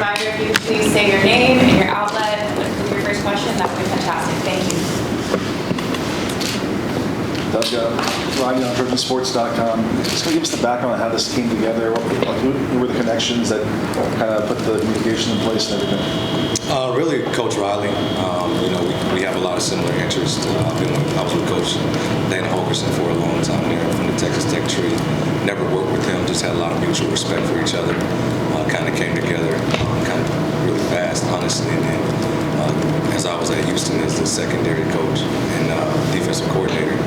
reminder, if you could please say your name and your outlet with your first question, that would be fantastic. Thank you. Doug, Ryan on TrojanSports.com. Just going to give us the background on how this came together. Who were the connections that kind of put the communication in place and everything? Really, Coach Riley. We have a lot of similar interests. I was with Coach Dana Holgerson for a long time there from the Texas Tech tree. Never worked with him, just had a lot of mutual respect for each other. Kind of came together kind of really fast, honestly. And then as I was at Houston as the secondary coach and defensive coordinator,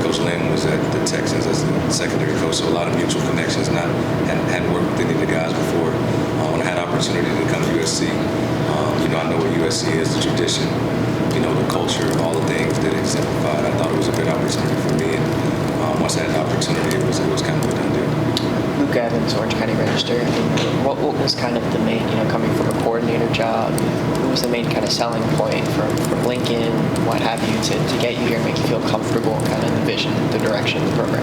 Coach Lynn was at the Texans as the secondary coach, so a lot of mutual connections. Hadn't worked with any of the guys before. When I had opportunity to come to USC, I know what USC is, the tradition, the culture, all the things that it exemplified. I thought it was a good opportunity for me, and once I had the opportunity, it was kind of a done deal. Luke Evans, Orange County Register. I mean, what was kind of the main, coming from a coordinator job, what was the main kind of selling point from Lincoln, what have you, to get you here and make you feel comfortable, kind of the vision, the direction of the program?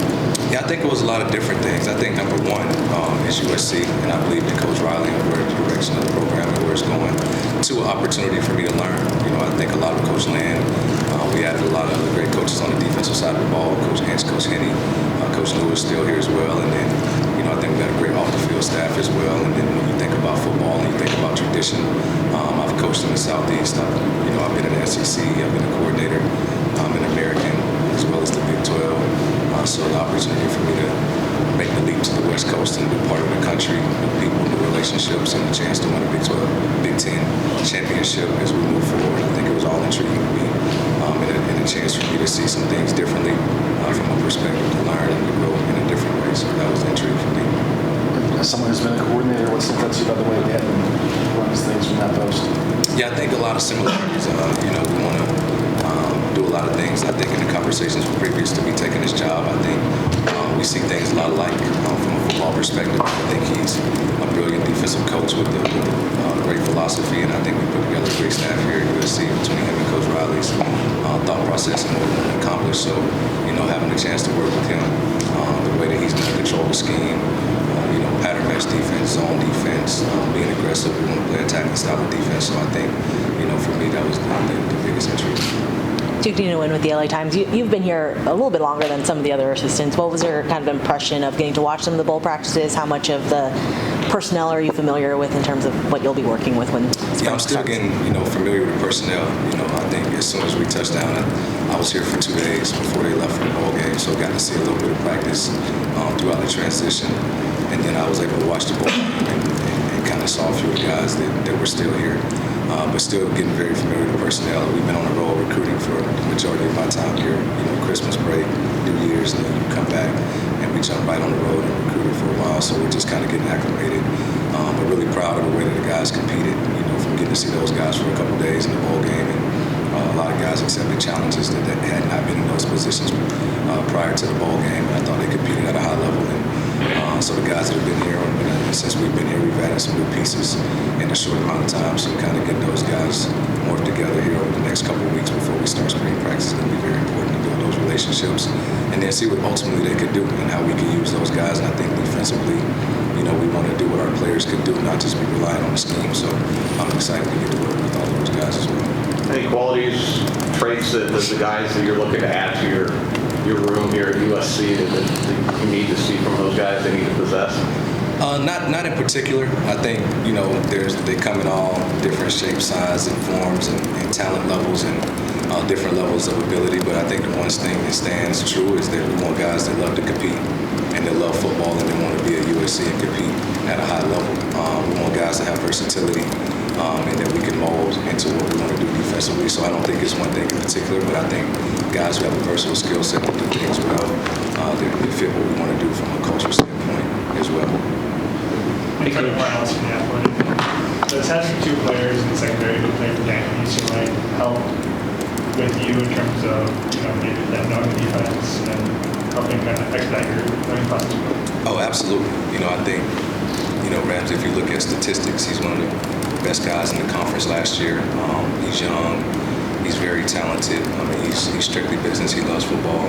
Yeah, I think it was a lot of different things. I think number one is USC, and I believe in Coach Riley and where the direction of the program and where it's going. Two, an opportunity for me to learn. I think a lot of Coach Land, we added a lot of other great coaches on the defensive side of the ball. Coach Hance, Coach Henney, Coach Lewis still here as well, and then I think we got a great off-the-field staff as well. And then when you think about football and you think about tradition, I've coached in the Southeast. I've been in the SEC. I've been a coordinator. I'm an American as well as the Big 12. So the opportunity for me to make the leap to the West Coast and be part of the country, new people, new relationships, and the chance to win a Big 12, Big 10 championship as we move forward. I think it was all intriguing to me, and a chance for me to see some things differently from a perspective to learn and to grow in a different way. So that was the intrigue for me. As someone who's been a coordinator, what's impressed you about the way Dan runs things from that post? Yeah, I think a lot of similarities. We want to do a lot of things. I think in the conversations previous to me taking this job, I think we see things a lot alike from a football perspective. I think he's a brilliant defensive coach with a great philosophy, and I think we put together a great staff here at USC between him and Coach Riley's thought process and what we want to accomplish. So, having a chance to work with him, the way that he's going to control the scheme, pattern match defense, zone defense, being aggressive, we want to play attacking style of defense. So I think, for me, that was the biggest intrigue. Duke Dino in with the LA Times. You've been here a little bit longer than some of the other assistants. What was your kind of impression of getting to watch some of the bowl practices? How much of the personnel are you familiar with in terms of what you'll be working with when spring I'm still starts? getting, familiar with the personnel. I think as soon as we touched down, I was here for 2 days before they left for the bowl game, so got to see a little bit of practice throughout the transition. And then I was able to watch the bowl game and kind of saw a few of the guys that were still here. But still getting very familiar with the personnel. We've been on the road recruiting for the majority of my time here. Christmas break, New Year's, and then you come back, and we jump right on the road and recruited for a while. So we're just kind of getting acclimated. But really proud of the way that the guys competed. From getting to see those guys for a couple of days in the bowl game, and a lot of guys accepted challenges that had not been in those positions prior to the bowl game. And I thought they competed at a high level. And so the guys that have been here, since we've been here, we've added some new pieces in a short amount of time. So kind of getting those guys more together here over the next couple of weeks before we start spring practice is going to be very important to build those relationships and then see what ultimately they could do and how we can use those guys. And I think defensively, we want to do what our players could do, not just be relying on the scheme. So I'm excited to get to work with all those guys as well. Any qualities, traits that the guys that you're looking to add to your room here at USC that you need to see from those guys they need to possess? Not in particular. I think they come in all different shapes, sizes, and forms, and talent levels, and different levels of ability. But I think the one thing that stands true is that we want guys that love to compete and that love football and they want to be at USC and compete at a high level. We want guys that have versatility and that we can mold into what we want to do defensively. So I don't think it's one thing in particular, but I think guys who have a versatile skill set to do things well, they fit what we want to do from a cultural standpoint as well. Hey, Coach Morales from the Athletic. So it's having two players in the secondary who play for Dan UCLA help with you in terms of maybe them knowing the defense and helping kind of expedite your learning process? Oh, absolutely. I think Rams, if you look at statistics, he's one of the best guys in the conference last year. He's young. He's very talented. He's strictly business. He loves football.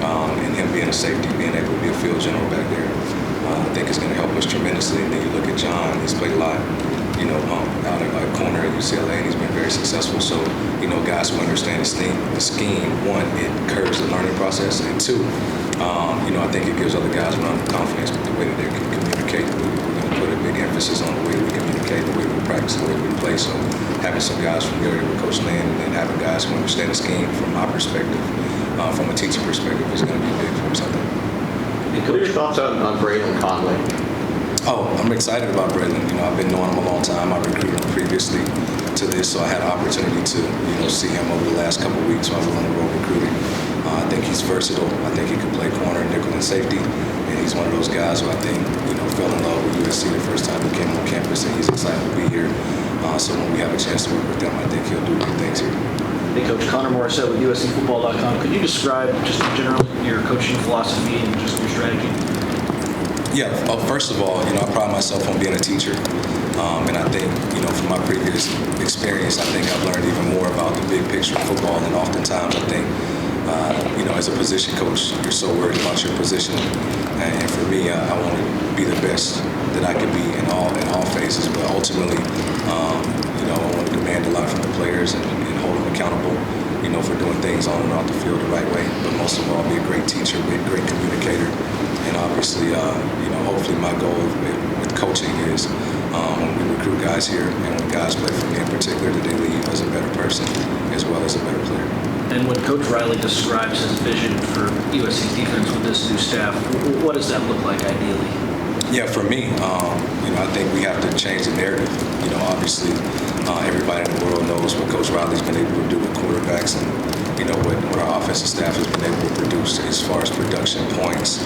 And him being a safety, being able to be a field general back there, I think is going to help us tremendously. And then you look at John. He's played a lot out at corner at UCLA, and he's been very successful. So, guys who understand the scheme, one, it curbs the learning process, and two, I think it gives other guys around the confidence with the way that they can communicate. We're going to put a big emphasis on the way we communicate, the way we practice, the way we play. So having some guys familiar with Coach Lynn and then having guys who understand the scheme from my perspective, from a teaching perspective, is going to be big for us, I think. What are your thoughts on Braylon Conley? Oh, I'm excited about Braylon. I've been knowing him a long time. I recruited him previously to this, so I had an opportunity to, see him over the last couple of weeks while I was on the road recruiting. I think he's versatile. I think he can play corner, nickel, and safety. And he's one of those guys who I think, fell in love with USC the first time he came on campus, and he's excited to be here. So when we have a chance to work with him, I think he'll do good things here. Hey, Coach, Connor Morissette with USCFootball.com. Could you describe just in general your coaching philosophy and just your strategy? Yeah, first of all, I pride myself on being a teacher. And I think, from my previous experience, I think I've learned even more about the big picture of football. And oftentimes, I think, as a position coach, you're so worried about your position. And for me, I want to be the best that I can be in all phases. But ultimately, I want to demand a lot from the players and hold them accountable, for doing things on and off the field the right way. But most of all, be a great teacher, be a great communicator. And obviously, hopefully my goal with coaching is when we recruit guys here and when guys play for me in particular, that they leave as a better person as well as a better player. And when Coach Riley describes his vision for USC's defense with this new staff, what does that look like ideally? Yeah, for me, I think we have to change the narrative. Obviously, everybody in the world knows what Coach Riley's been able to do with quarterbacks and, what our offensive staff has been able to produce as far as production points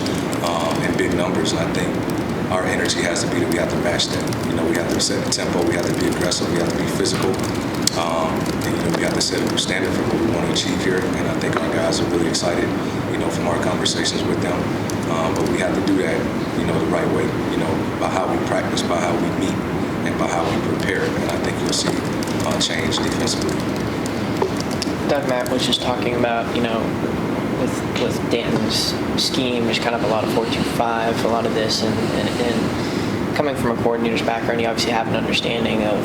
and big numbers. And I think our energy has to be that we have to match that. We have to set the tempo, we have to be aggressive, we have to be physical. And, we have to set a new standard for what we want to achieve here. And I think our guys are really excited, from our conversations with them. But we have to do that, the right way, by how we practice, by how we meet, and by how we prepare. And I think you'll see change defensively. Doug, Matt was just talking about, with Danton's scheme, there's kind of a lot of 4-2-5, a lot of this, and coming from a coordinator's background, you obviously have an understanding of,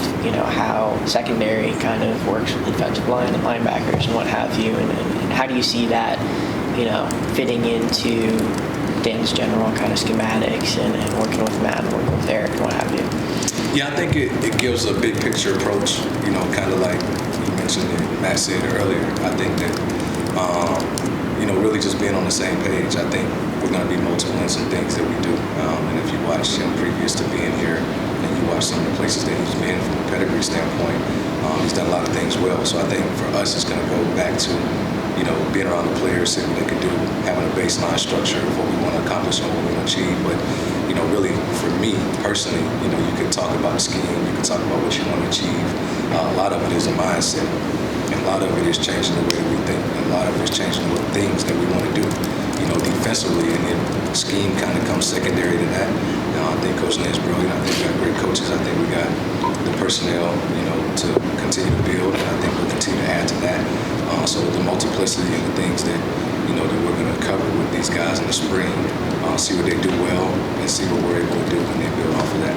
how secondary kind of works with defensive line and linebackers and what have you, and how do you see that, fitting into Dan's general kind of schematics and working with Matt and working with Eric and what have you? Yeah, I think it gives a big picture approach, kind of like you mentioned and Matt said earlier. I think that, really just being on the same page. I think we're going to be multiple in some things that we do. And if you watch him previous to being here and you watch some of the places that he's been from a pedigree standpoint, he's done a lot of things well. So I think for us, it's going to go back to, being around the players, seeing what they can do, having a baseline structure of what we want to accomplish and what we want to achieve. But, really for me personally, you can talk about the scheme, you can talk about what you want to achieve. A lot of it is a mindset. And a lot of it is changing the way that we think. And a lot of it is changing the things that we want to do, defensively. And then scheme kind of comes secondary to that. I think Coach Lynn's brilliant. I think we got great coaches. I think we got the personnel, to continue to build. And I think we'll continue to add to that. So the multiplicity of the things that, that we're going to cover with these guys in the spring, see what they do well and see what we're able to do and then build off of that.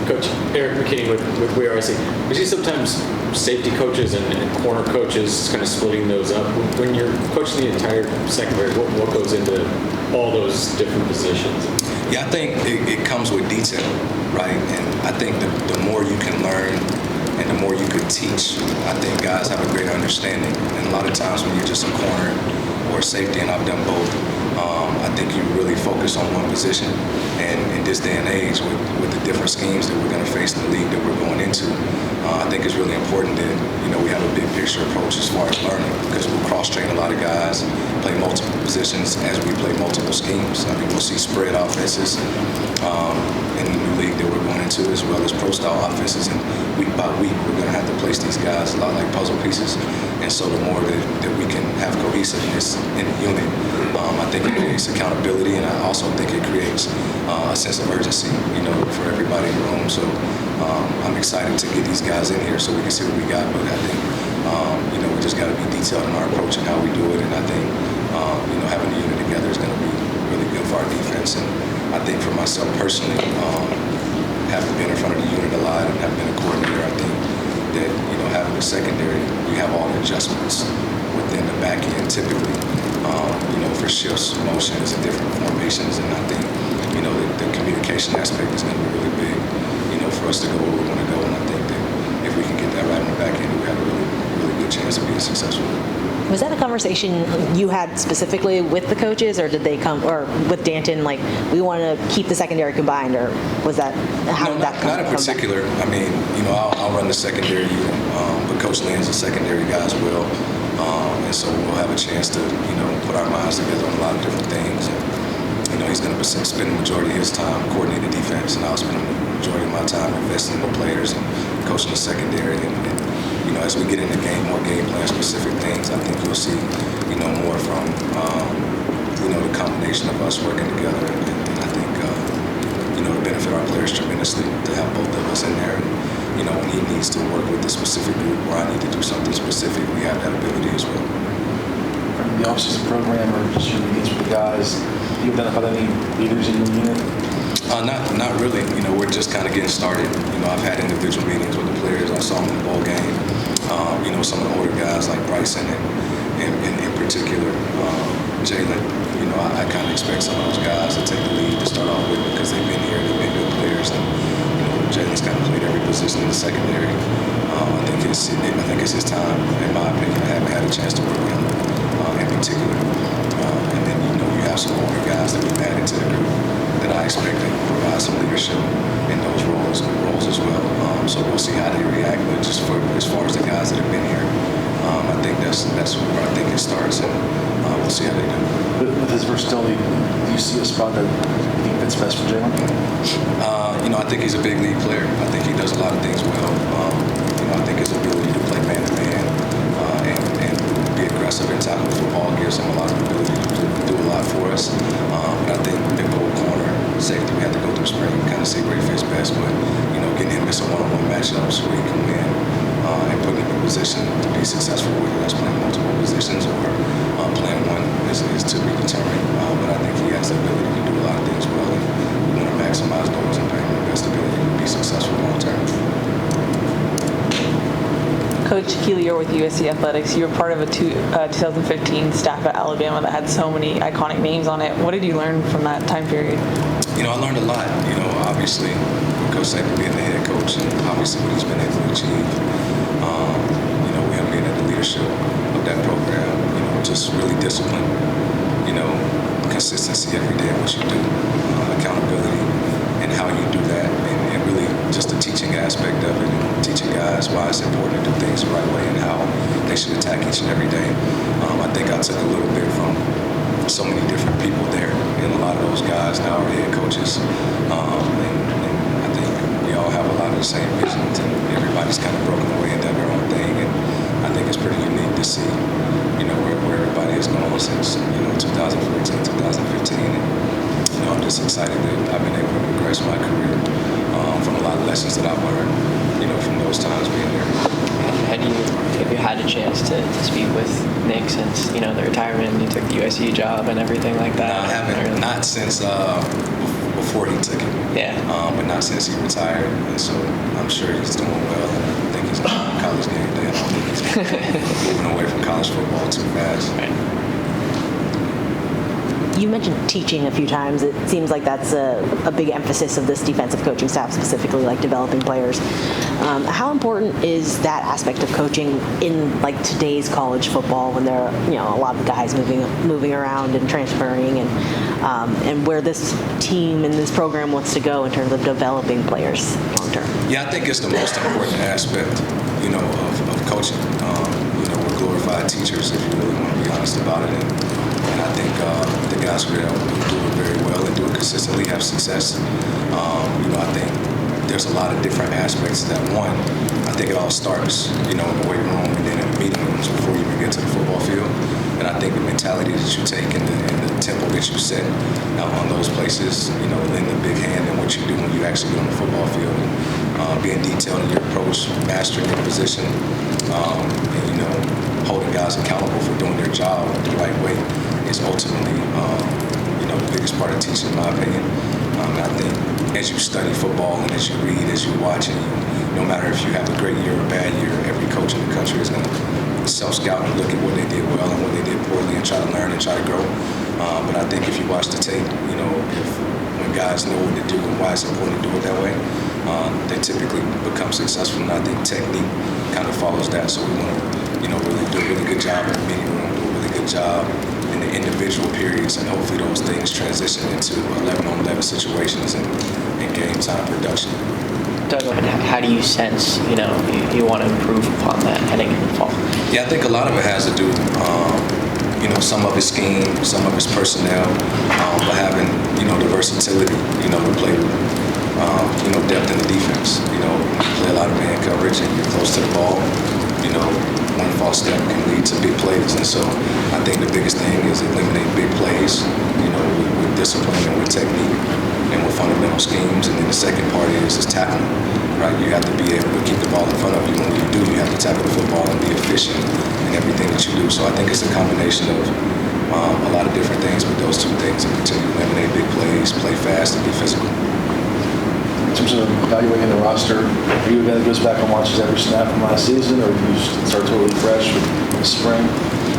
Coach Eric McKinney with WRC. We see sometimes safety coaches and corner coaches kind of splitting those up. When you're coaching the entire secondary, what goes into all those different positions? Yeah, I think it comes with detail, right? And I think the more you can learn and the more you can teach, I think guys have a greater understanding. And a lot of times when you're just a corner or safety, and I've done both, I think you really focus on one position. And in this day and age, with the different schemes that we're going to face in the league that we're going into, I think it's really important that, we have a big picture approach as far as learning, because we'll cross-train a lot of guys, play multiple positions as we play multiple schemes. I mean, we'll see spread offenses in the new league that we're going into, as well as pro-style offenses. And week by week, we're going to have to place these guys a lot like puzzle pieces. And so the more that we can have cohesiveness in the unit, I think it creates accountability, and I also think it creates a sense of urgency, for everybody in the room. So I'm excited to get these guys in here so we can see what we got. But I think, we just got to be detailed in our approach and how we do it. And I think, having the unit together is going to be really good for our defense. And I think for myself personally, having been in front of the unit a lot and having been a coordinator, I think that, having the secondary, you have all the adjustments within the back end typically, for shifts, motions, and different formations. And I think, the communication aspect is going to be really big, for us to go where we want to go. And I think that if we can get that right on the back end, we have a really, really good chance of being successful. Was that a conversation you had specifically with the coaches, or did they come, or with Danton, like, we want to keep the secondary combined, or was that, how did that come? Not in particular. I mean, I'll run the secondary unit, but Coach Lynn's a secondary guy as well. And so we'll have a chance to, put our minds together on a lot of different things. And, he's going to spend the majority of his time coordinating defense, and I'll spend the majority of my time investing in the players and coaching the secondary. And as we get into more game plan specific things, I think you'll see, more from, the combination of us working together. And I think, it'll benefit our players tremendously to have both of us in there. And, when he needs to work with a specific group or I need to do something specific, we have that ability as well. From the offseason program or just your meetings with the guys, do you identify any leaders in your unit? Not really. We're just kind of getting started. I've had individual meetings with the players. I saw them in the bowl game. Some of the older guys like Bryson and in particular Jalen. I kind of expect some of those guys to take the lead to start off with because they've been here, they've been good players, and Jalen's kind of played every position in the secondary. I think it's his time, in my opinion. I haven't had a chance to work with him in particular. And then you have some older guys that we've added to the group that I expect to provide some leadership in those roles as well. So we'll see how they react. But just as far as the guys that have been here, I think that's where I think it starts, and we'll see how they do. But with his versatility, do you see a spot that you think fits best for Jalen? I think he's a big league player. I think he does a lot of things well. I think his ability to play man-to-man and be aggressive and tackle football gives him a lot of ability to do a lot for us. But I think nickel, corner, safety, we have to go through spring and kind of see where he fits best. But, getting him in some one-on-one matchups where he can win and putting him in position to be successful, whether that's playing multiple positions or playing one is to be determined. But I think he has the ability to do a lot of things well, and we want to maximize those and bring him the best ability to be successful long term. Coach Keeley, you're with USC Athletics. You were part of a 2015 staff at Alabama that had so many iconic names on it. What did you learn from that time period? I learned a lot. Obviously, with Coach Saban being the head coach and obviously what he's been able to achieve. We have been at the leadership of that program. Just really discipline. Consistency every day in what you do. Accountability and how you do that, and really just the teaching aspect of it, and teaching guys why it's important to do things the right way and how they should attack each and every day. I think I took a little bit from so many different people there, and a lot of those guys now are head coaches. And I think we all have a lot of the same visions, and everybody's kind of broken away and done their own thing. And I think it's pretty unique to see, where everybody has gone since 2014, 2015. And I'm just excited that I've been able to progress my career from a lot of lessons that I've learned, from those times being there. Have you had a chance to speak with Nick since, the retirement and he took the USC job and everything like that? No, I haven't. Not since before he took it. Yeah. But not since he retired. And so I'm sure he's doing well. And I think he's going to college game day. I don't think he's moving away from college football too fast. Right. You mentioned teaching a few times. It seems like that's a big emphasis of this defensive coaching staff, specifically like developing players. How important is that aspect of coaching in like today's college football when there are a lot of guys moving around and transferring, and where this team and this program wants to go in terms of developing players long term? Yeah, I think it's the most important aspect, of coaching. We're glorified teachers, if you really want to be honest about it. And I think the guys who are able to do it very well and do it consistently have success. I think there's a lot of different aspects to that. One, I think it all starts, in the weight room and then in the meeting rooms before you even get to the football field. And I think the mentality that you take and the tempo that you set on those places, lend a big hand in what you do when you actually get on the football field. And being detailed in your approach, mastering your position, and, holding guys accountable for doing their job the right way is ultimately, the biggest part of teaching, in my opinion. I think as you study football and as you read, as you watch it, no matter if you have a great year or a bad year, every coach in the country is going to self-scout and look at what they did well and what they did poorly and try to learn and try to grow. But I think if you watch the tape, when guys know what to do and why it's important to do it that way, they typically become successful. And I think technique kind of follows that. So we want to, really do a really good job in the meeting room, do a really good job in the individual periods, and hopefully those things transition into 11-on-11 situations and game time production. Doug, how do you sense, you want to improve upon that heading into the fall? Yeah, I think a lot of it has to do, some of it's scheme, some of it's personnel, but having, the versatility, to play with, depth in the defense. You play a lot of man coverage and you're close to the ball. One false step can lead to big plays. And so I think the biggest thing is eliminate big plays, with discipline and with technique and with fundamental schemes. And then the second part is tackling, right? You have to be able to keep the ball in front of you. When you do, you have to tackle the football and be efficient in everything that you do. So I think it's a combination of a lot of different things, but those two things in particular: eliminate big plays, play fast, and be physical. In terms of evaluating the roster, are you a guy that goes back and watches every snap from last season, or do you start totally fresh with the spring?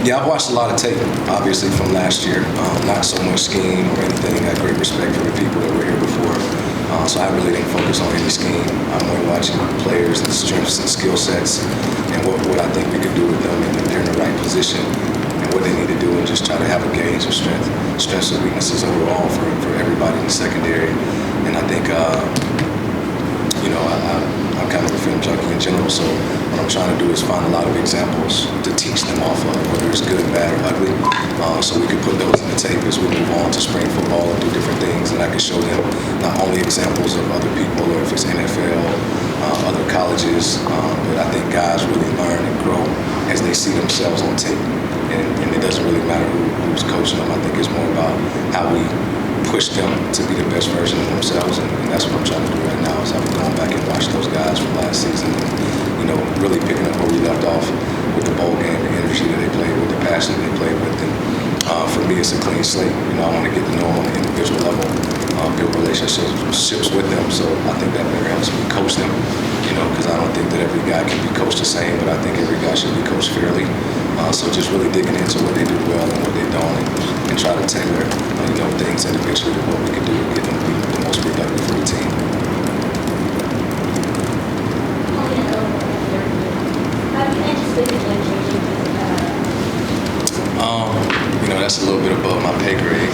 Yeah, I've watched a lot of tape, obviously, from last year. Not so much scheme or anything. I got great respect for the people that were here before. So I really didn't focus on any scheme. I'm more watching players and strengths and skill sets and what I think we can do with them, and if they're in the right position and what they need to do, and just try to have a gauge of strengths and weaknesses overall for everybody in the secondary. And I think, I'm kind of a film junkie in general, so what I'm trying to do is find a lot of examples to teach them off of, whether it's good, bad, or ugly, so we can put those in the tape as we move on to spring football and do different things, and I can show them not only examples of other people, or if it's NFL, other colleges, but I think guys really learn and grow as they see themselves on tape, and it doesn't really matter who's coaching them. I think it's more about how we push them to be the best version of themselves, and that's what I'm trying to do right now. Is I'm going back and watch those guys from last season, and really picking up where we left off with the bowl game, the energy that they played with, the passion that they played with. And for me, it's a clean slate. I want to get to know them on an individual level, build relationships with them. So I think that better helps me coach them. Because I don't think that every guy can be coached the same, but I think every guy should be coached fairly. So just really digging into what they do well and what they don't, and try to tailor, things individually to what we can do to get them to be the most productive for the team. How do you anticipate the game changing? That's a little bit above my pay grade.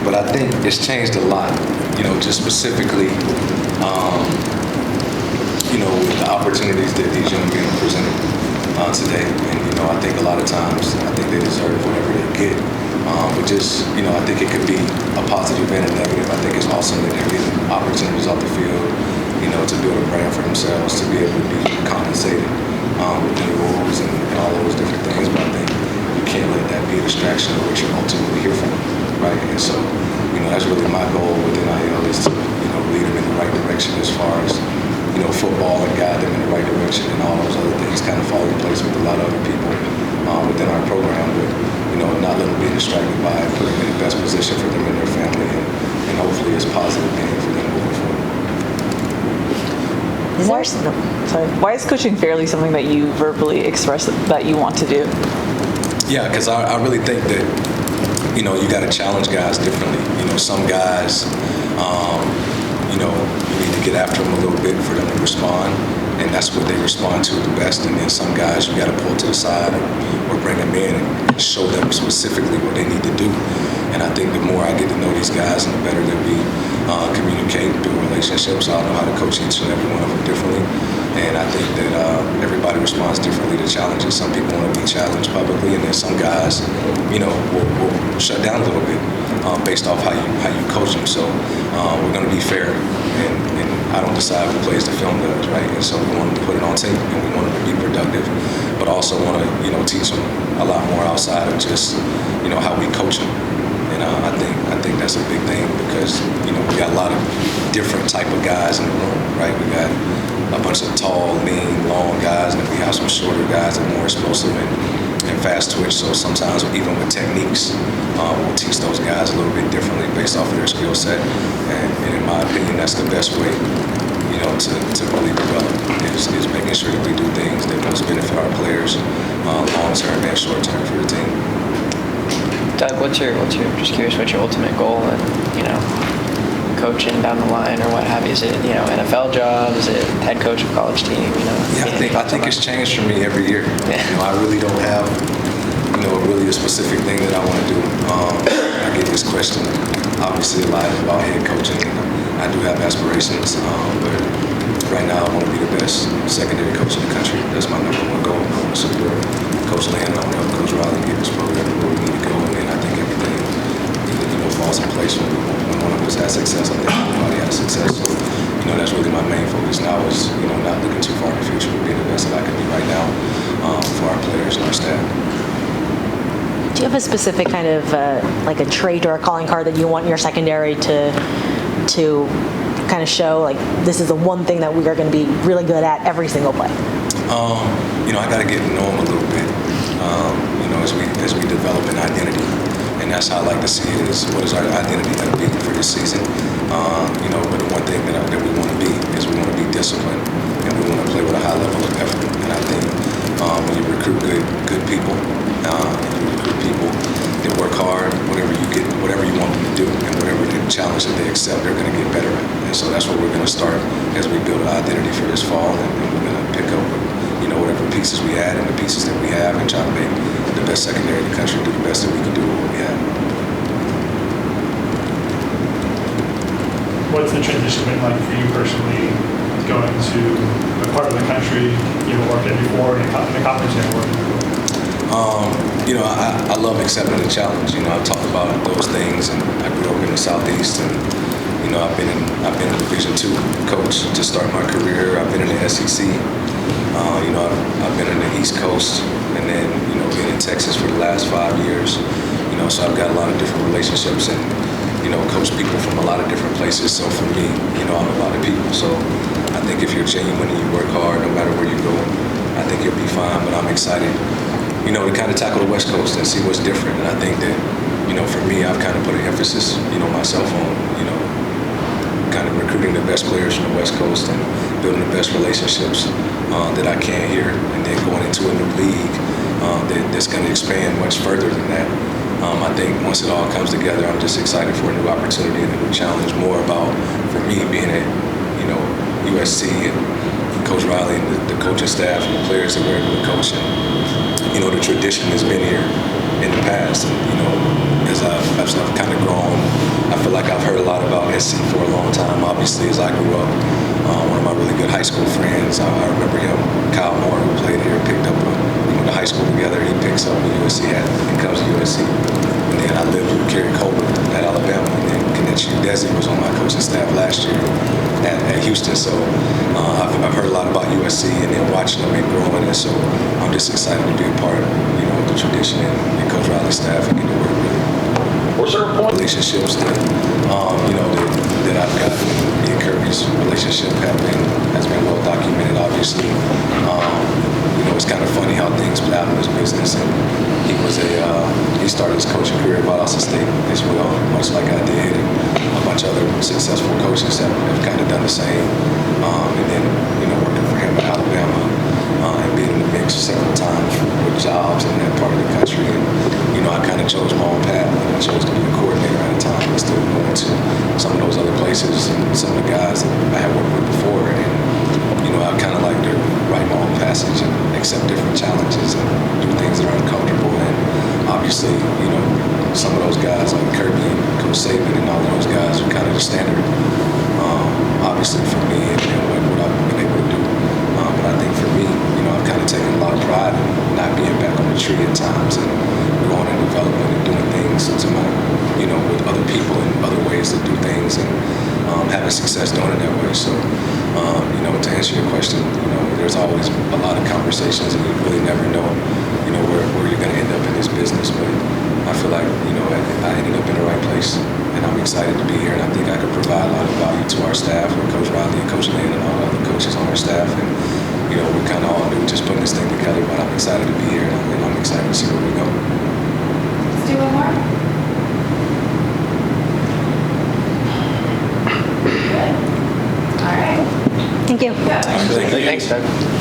But I think it's changed a lot, just specifically, with the opportunities that these young men are presented today. And, I think a lot of times, I think they deserve whatever they get. But just, I think it could be a positive and a negative. I think it's awesome that they're getting opportunities off the field, to build a brand for themselves, to be able to be compensated within the rules and all those different things. But I think you can't let that be a distraction of what you're ultimately here for, right? And so, that's really my goal with NIL, is to, lead them in the right direction as far as, football, and guide them in the right direction, and all those other things kind of fall in place with a lot of other people within our program. But, not let them be distracted by it, put them in the best position for them and their family, and hopefully it's positive gain for them moving forward. Why is coaching fairly something that you verbally express that you want to do? Yeah, because I really think that, you got to challenge guys differently. Some guys, you need to get after them a little bit for them to respond, and that's what they respond to the best. And then some guys you got to pull to the side or bring them in and show them specifically what they need to do. And I think the more I get to know these guys, and the better that we communicate, build relationships, I'll know how to coach each and every one of them differently. And I think that everybody responds differently to challenges. Some people want to be challenged publicly, and then some guys, will shut down a little bit based off how you coach them. So we're going to be fair, and I don't decide who plays the film does, right? And so we want them to put it on tape, and we want them to be productive, but also want to, teach them a lot more outside of just, how we coach them. And I think that's a big thing, because, we got a lot of different type of guys in the room, right? We got a bunch of tall, lean, long guys, and we have some shorter guys that are more explosive. And and fast twitch. So sometimes even with techniques, we'll teach those guys a little bit differently based off of their skill set. And in my opinion, that's the best way, to really develop is making sure that we do things that most benefit our players long term and short term for the team. Doug, just curious, what's your ultimate goal and, coaching down the line or what have you? Is it, NFL job? Is it head coach of college team? Yeah, I think it's changed for me every year. Yeah. I really don't have, really a specific thing that I want to do. I get this question obviously a lot about head coaching. I do have aspirations, but right now I want to be the best secondary coach in the country. That's my number one goal. I want to support Coach Land. I want to help Coach Riley get this program where we need to go. And then I think everything, falls in place when one of us has success. I think everybody has success. So, that's really my main focus now is, not looking too far in the future, but being the best that I can be right now for our players and our staff. Do you have a specific kind of like a trait or a calling card that you want your secondary to kind of show, like, this is the one thing that we are going to be really good at every single play? I got to get to know them a little bit, as we develop an identity. And that's how I like to see it is, what is our identity going to be for this season? But the one thing that we want to be is we want to be disciplined, and we want to play with a high level of effort. And I think when you recruit good people, that work hard, whatever you want them to do, and whatever the challenge that they accept, they're going to get better at. And so that's what we're going to start as we build an identity for this fall, and we're going to pick up, whatever pieces we add and the pieces that we have, and try to make the best secondary in the country do the best that we can do with what we have. What's the transition been like for you personally, going to a part of the country you haven't worked in before, and a conference you haven't worked in before? I love accepting the challenge. I've talked about those things, and I grew up in the Southeast, and I've been a Division II coach to start my career. I've been in the SEC. I've been in the East Coast, and then been in Texas for the last 5 years. So I've got a lot of different relationships, and coach people from a lot of different places. So for me, I'm about the people. So I think if you're genuine and you work hard, no matter where you go, I think you'll be fine. But I'm excited, to kind of tackle the West Coast and see what's different. And I think that, for me, I've kind of put an emphasis, myself on, kind of recruiting the best players from the West Coast and building the best relationships that I can here, and then going into a new league that's going to expand much further than that. I think once it all comes together, I'm just excited for a new opportunity and a new challenge. More about, for me, being at, USC and Coach Riley and the coaching staff and the players that we're able to coach. And, the tradition has been here in the past. And, as I've kind of grown, I feel like I've heard a lot about SC for a long time. Obviously, as I grew up, one of my really good high school friends, I remember him, Kyle Moore, who played here, picked up we went to high school together. He picks up a USC hat and comes to USC. And then I lived with Kerry Colbert at Alabama, and then Kenichi Desi was on my coaching staff last year at Houston. So I've heard a lot about USC and then watching them and growing, and so I'm just excited to be a part of the tradition and Coach Riley's staff and get to work with relationships that that I've got. Me and Kirby's relationship has been well documented, obviously. It's kind of funny how things play out in this business, and he started his coaching career at Valdosta State as well, much like I did, and a bunch of other successful coaches have kind of done the same. And then working for him at Alabama and being in the mix several times with jobs in that part of the country. And I kind of chose my own path. I chose to be a coordinator at a time instead of going to some of those other places and some of the guys that I had worked with before. And I kind of like to write my own passage and accept different challenges and do things that are uncomfortable. And obviously, some of those guys like Kirby and Coach Saban and all of those guys are kind of the standard, obviously for me and what I've been able to do. But I think for me, I've kind of taken a lot of pride in not being back on the tree at times and growing and developing and doing things to my, with other people and other ways to do things and having success doing it that way. So, to answer your question, there's always a lot of conversations, and you really never know, where you're going to end up in this business. But I feel like, I ended up in the right place, and I'm excited to be here. And I think I could provide a lot of value to our staff with Coach Riley and Coach Lane and all the other coaches on our staff. And you know, we're kind of all new, just putting this thing together. But I'm excited to be here, and I'm excited to see where we go. Let's do one more. Good. All right. Thank you. Good. Thanks, Doug.